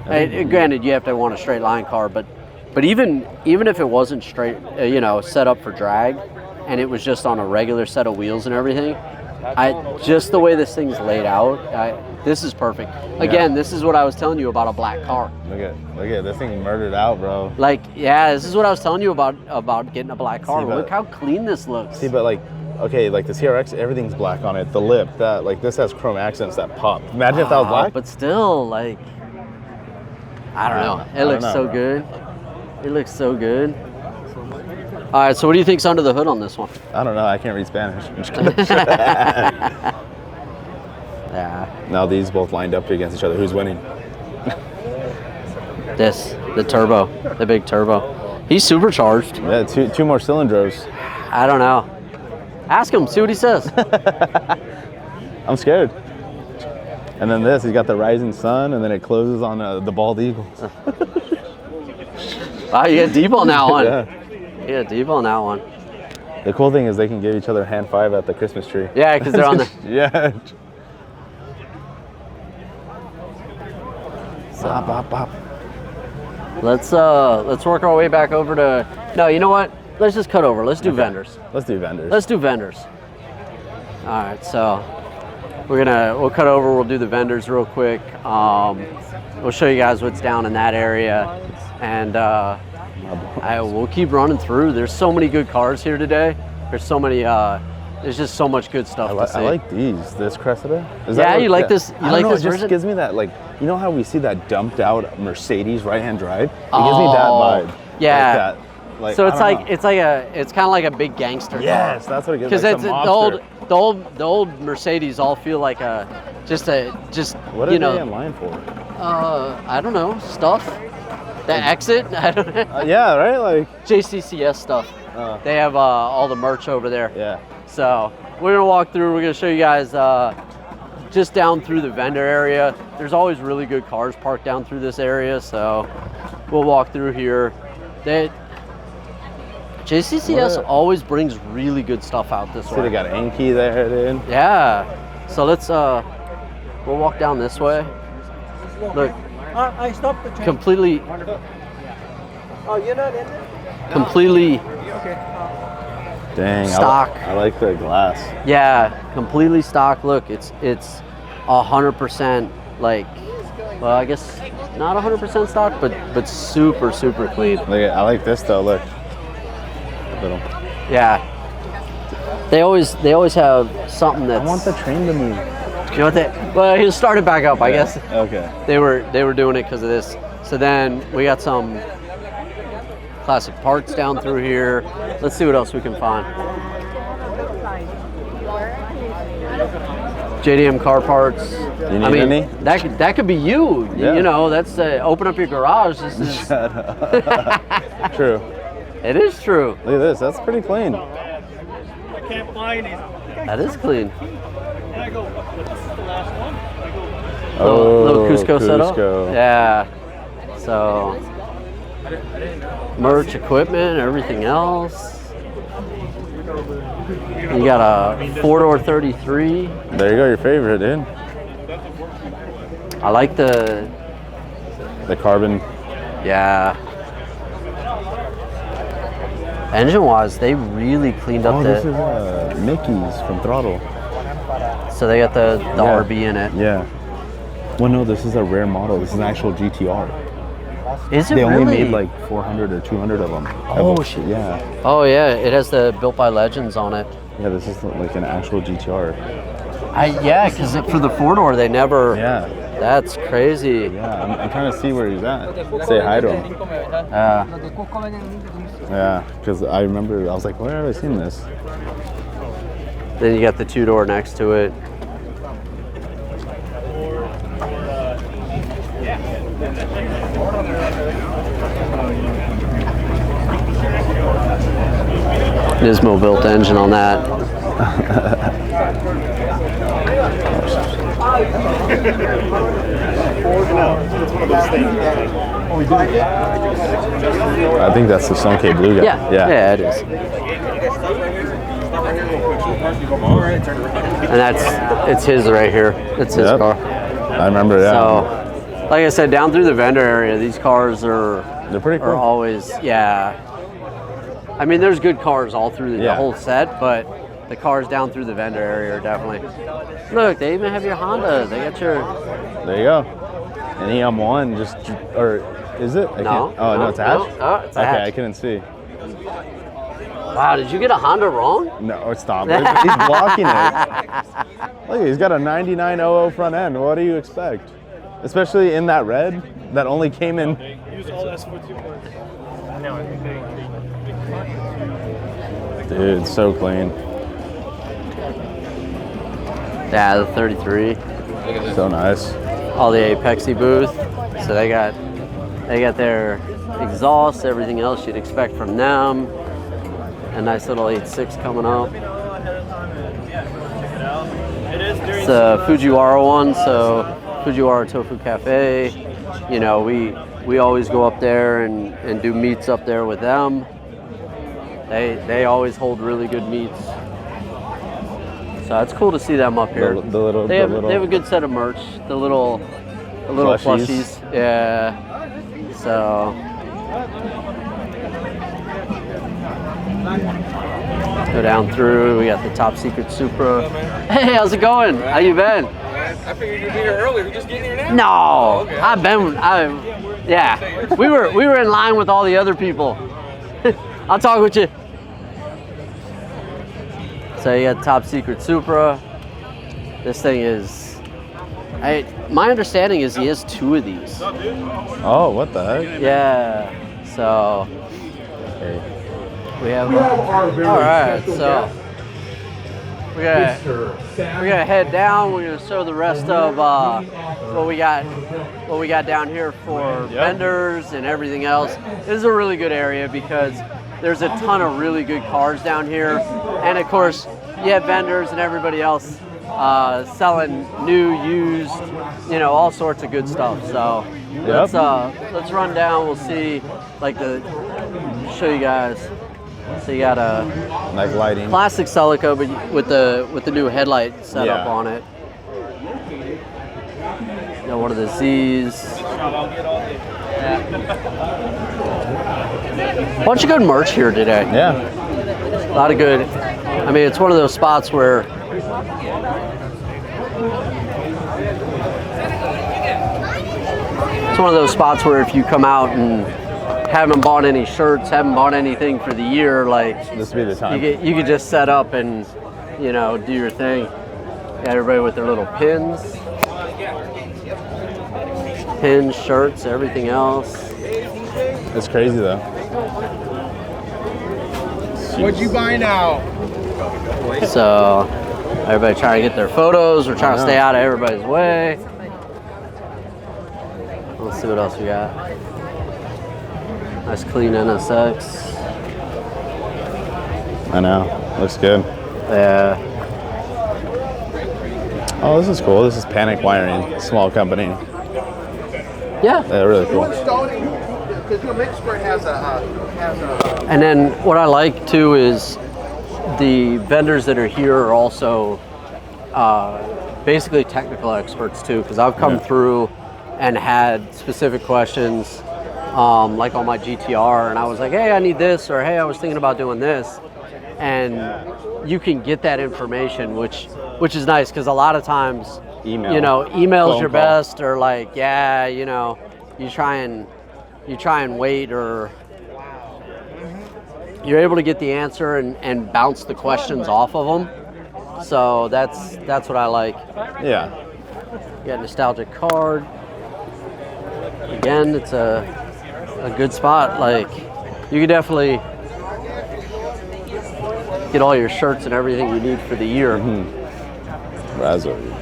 Granted, you have to want a straight line car, but even if it wasn't straight, you know, set up for drag, and it was just on a regular set of wheels and everything, just the way this thing's laid out, this is perfect. Again, this is what I was telling you about a black car. Look at this thing murdered out, bro. Like, yeah, this is what I was telling you about getting a black car. See, but- Look how clean this looks. See, but like, okay, like the TRX, everything's black on it. The lip, that like this has chrome accents that pop. Imagine if that was black. But still, like, I don't know. It looks so good. It looks so good. All right, so what do you think's under the hood on this one? I don't know. I can't read Spanish. I'm just kidding. Yeah. Now these both lined up against each other. Who's winning? The turbo, the big turbo. He's supercharged. Yeah, two more cylinders. I don't know. Ask him, see what he says. I'm scared. And then this, he's got the rising sun, and then it closes on the bald eagle. Wow, you got deep on that one. Yeah. You got deep on that one. The cool thing is they can give each other a hand five at the Christmas tree. Yeah, because they're on the. Yeah. Bop, bop, bop. Let's work our way back over to. No, you know what? Let's just cut over. Let's do vendors. Let's do vendors. Let's do vendors. All right, so we'll cut over. We'll do the vendors real quick. We'll show you guys what's down in that area, and we'll keep running through. There's so many good cars here today. There's so many. There's just so much good stuff to see. I like these. This Cressida. Yeah, you like this? You like this It just version? gives me that, like, you know how we see that dumped out Mercedes right-hand drive? It gives me that vibe. Yeah. Like that. Like, So it's I like don't know. it's kind of like a big gangster Yes, car. that's what it gives. Because Like it's some the old Mercedes all feel like just What are you they know in line for? I don't know, stuff. The exit, I don't know. Yeah, right. Like. JCCS stuff. They have all the merch over there. Yeah. So we're gonna walk through. We're gonna show you guys just down through the vendor area. There's always really good cars parked down through this area, so we'll walk through here. JCCS always brings really good stuff out this See, way. they got Anki there, dude. Yeah. So let's we'll walk down this way. Look, I stopped the train. completely Oh, you're not in there? completely Dang. Stock. I like the glass. yeah, completely stock. Look, it's 100% like, well, I guess not 100% stock, but super clean. Look, I like this though. Look. Little. Yeah. They always have something that's. I want the train to move. You know what they? Well, he started back up. I guess Okay. they were doing it because of this. So then we got some classic parts down through here. Let's see what else we can find. JDM car parts. You need any? That could be you. Yeah. You know, that's open up your garage. This is. Shut up. True. It is true. Look at this. That's pretty clean. I can't find it. That is clean. And I go, this is the last one. I go, Little Cusco setup. Cusco. Yeah. So merch, equipment, everything else. You got a 4-door 33. There you go, your favorite, dude. I like the carbon. yeah. Engine-wise, they really cleaned up this is Mickey's from Throttle. So they got the RB in it. Yeah. Well, no, this is a rare model. This is an actual GTR. Is it They really? only made like 400 or 200 of them. Oh, shit. Yeah. Oh, yeah. It has the Built by Legends on it. Yeah, this is like an actual GTR. Yeah, because for the four-door, they never... Yeah. That's crazy. Yeah, I'm trying to see where he's at. Say hi to him. Yeah, because I remember, I was like, where have I seen this? Then you got the two-door next to it. Nismo built engine on that. I think that's the Sonke Blue guy. Yeah, it is. And it's his right here. It's his car. I remember, yeah. So, like I said, down through the vendor area, these cars they're pretty cool. are always, yeah. I mean, there's good cars all through the whole set, but the cars down through the vendor area are definitely. Look, they even have your Honda. They got your. There you go. An EM1 just, or is it? No. No, it's a hatch? No, it's a okay, hatch. I couldn't see. Wow, did you get a Honda wrong? No, stop. He's blocking it. Look, he's got a 9900 front end. What do you expect? Especially in that red that only came in. Use all S42 parts. Dude, so clean. Yeah, the 33. So nice. All the Apexy booth. So they got their exhaust, everything else you'd expect from them. A nice little 8.6 coming up. It's a Fujiwara one, so Fujiwara Tofu Cafe. You know, we always go up there and do meets up there with them. They always hold really good meets. So it's cool to see them up here. They have a good set of merch. The little plushies. Yeah. So go down through. We got the top secret Supra. Hey, how's it going? How you been? I figured you'd be here early. We're just getting here now? No, Oh, okay. Yeah. We were in line with all the other people. I'll talk with you. So you got top secret Supra. This thing is, my understanding is he has 2 of these. Oh, what the heck? Yeah. So we have. All right. So we're gonna head down. We're gonna show the rest of what we got down here for vendors and everything else. This is a really good area because there's a ton of really good cars down here, and of course you have vendors and everybody else selling new, used, you know, all sorts of good stuff. So let's run down. We'll see, show you guys. So you got a Like lighting. classic Celica, but with the new headlight setup on it. You know, one of the Z's. Bunch of good merch here today. Yeah. A lot of good. I mean, it's one of those spots where if you come out and haven't bought any shirts, haven't bought anything for the year, like This would be the time. you could just set up and, you know, do your thing. Got everybody with their little pins, shirts, everything else. It's crazy though. What'd you buy now? So everybody trying to get their photos. We're trying to stay out of everybody's way. Let's see what else we got. Nice clean NSX. I know. Looks good. Yeah. Oh, this is cool. This is Panic Wiring, small company. Yeah. Really cool. Because your mixer has a And then what I like too is the vendors that are here are also basically technical experts too, because I've come through and had specific questions like on my GTR, and I was like, hey, I need this, or hey, I was thinking about doing this. And you can get that information, which is nice, because a lot of times, Email. you know, email's Phone your call. best, or like, yeah, you know, you try and wait, or you're able to get the answer and bounce the questions off of them. So that's what I like. Yeah. You got a nostalgic card. Again, it's a good spot. Like, you could definitely get all your shirts and everything you need for the year. Raspberry.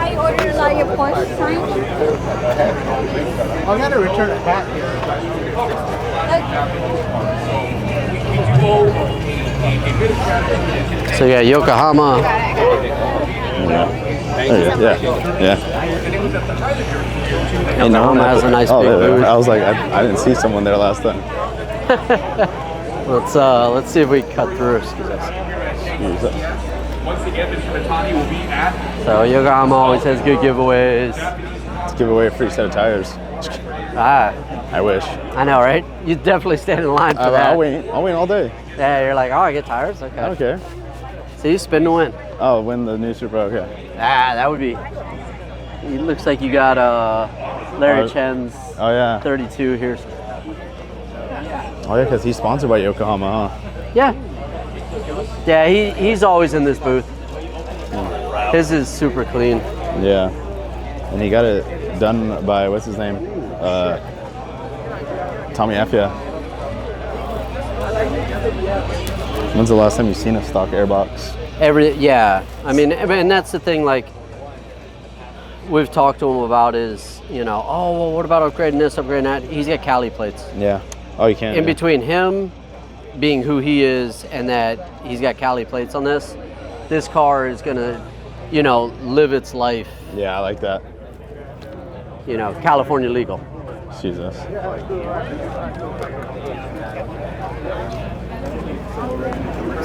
I ordered like your Porsche sign. I gotta return it back here. So yeah, Yokohama. Yeah. Yokohama has a nice big booth. I was like, I didn't see someone there last time. Let's see if we can cut through. Excuse us. Once again, Mr. Matani will be at. So Yokohama always has good giveaways. Let's give away a free set of tires. I wish. I know, right? You definitely stand in line for that. I'll wait all day. Yeah, you're like, oh, I get tires? Okay. I don't care. See, spin to win. Oh, win the new Supra, okay. That would be. It looks like you got Larry Chen's Oh, yeah. 32 here. Oh, yeah, because he's sponsored by Yokohama, huh? Yeah. Yeah, he's always in this booth. His is super clean. Yeah. And he got it done by, what's his name? Tommy Effia. When's the last time you've seen a stock airbox? Yeah. I mean, and that's the thing, like, we've talked to him about is, you know, oh, well, what about upgrading this, upgrading that? He's got Cali plates. Yeah. Oh, you can't. In between him being who he is and that he's got Cali plates on this car is gonna, you know, live its life. Yeah, I like that. You know, California legal. Jesus.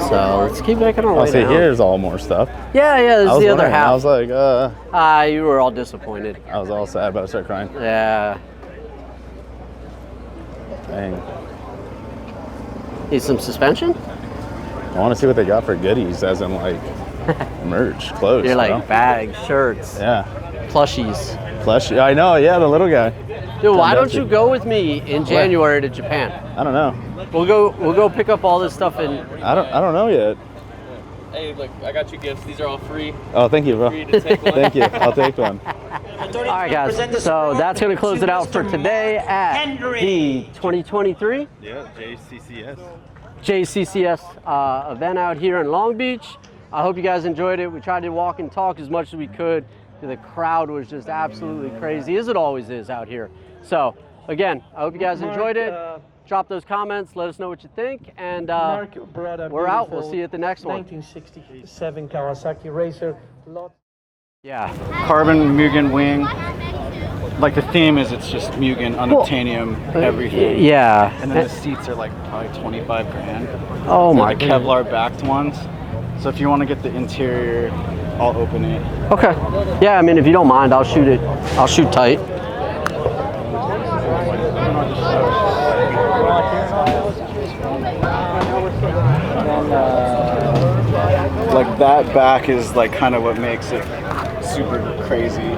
So let's keep making our way I'll say down. here's all more stuff. Yeah, this is the other half. I was like, you were all disappointed. I was all sad, about to start crying. Yeah. Dang. Need some suspension? I want to see what they got for goodies, as in like merch, clothes. You're like you know? bags, shirts, Yeah. plushies. Plush. I know. Yeah, the little guy. Dude, why don't you go with me in January to Japan? I don't know. We'll go pick up all this stuff in. I don't know yet. Hey, look, I got you gifts. These are all free. Oh, thank you, bro. Free to take one. Thank you. I'll take one. All right, guys. So that's going to close it out for today at the 2023 Yeah, JCCS. JCCS event out here in Long Beach. I hope you guys enjoyed it. We tried to walk and talk as much as we could. The crowd was just absolutely crazy, as it always is out here. So again, I hope you guys enjoyed it. Drop those comments. Let us know what you think. And we're out. We'll see you at the next one. 1967 Kawasaki Racer. Yeah. Carbon Mugan wing. Like the theme is it's just Mugan, unobtainium, everything. Yeah. And then the seats are like probably 25 grand. Oh They're my the God. Kevlar backed ones. So if you want to get the interior, I'll open it. Okay. Yeah, I mean, if you don't mind, I'll shoot it. I'll shoot tight. Like that back is like kind of what makes it super crazy.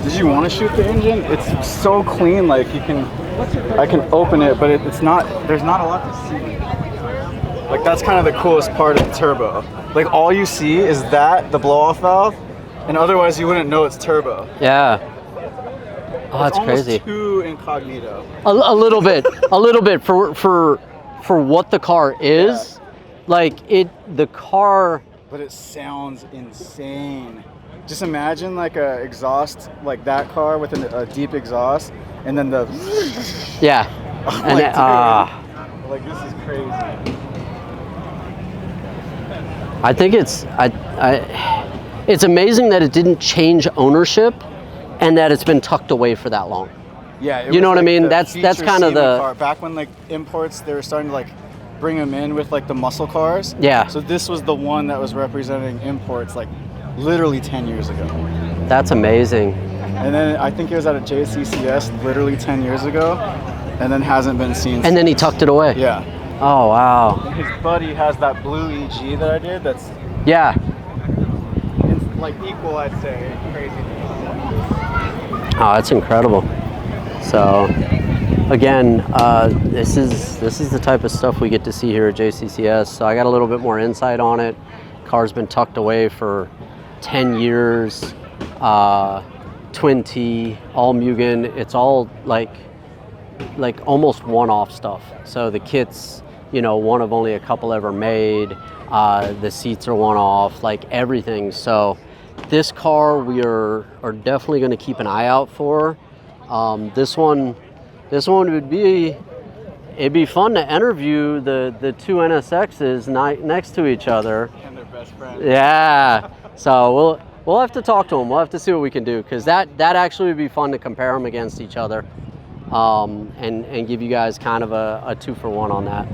Did you want to shoot the engine? It's so clean, like I can open it, but it's not, there's not a lot to see. Like that's kind of the coolest part of the turbo. Like all you see is the blow-off valve, and otherwise you wouldn't know it's turbo. Yeah. Oh, that's It's almost crazy. too incognito. A little bit for what the car is. Like the car. But it sounds insane. Just imagine like a exhaust like that car with a deep exhaust, and then the Yeah. I'm And like, then, dude, like this is crazy. I think it's amazing that it didn't change ownership and that it's been tucked away for that long. Yeah, you know what I mean? That's kind of the car. Back when like imports, they were starting to like bring them in with like the muscle cars. Yeah. So this was the one that was representing imports like literally 10 years ago. That's amazing. And then I think it was at a JCCS literally 10 years ago, and then hasn't been seen since. And then he tucked it away. Yeah. Oh wow. And his buddy has that blue EG that I did. That's yeah. It's like equal, I'd say. Crazy. Oh, that's incredible. So, again, this is the type of stuff we get to see here at JCCS. So I got a little bit more insight on it. Car's been tucked away for 10 years. Twin T, all Mugan. It's all like almost one-off stuff. So the kit's, you know, one of only a couple ever made. The seats are one-off, like everything. So this car we are definitely going to keep an eye out for. This one would be, it'd be fun to interview the two NSXs next to each other. And their best friend. Yeah. So we'll have to talk to them. We'll have to see what we can do, because that actually would be fun to compare them against each other, and give you guys kind of a 2-for-1 on that.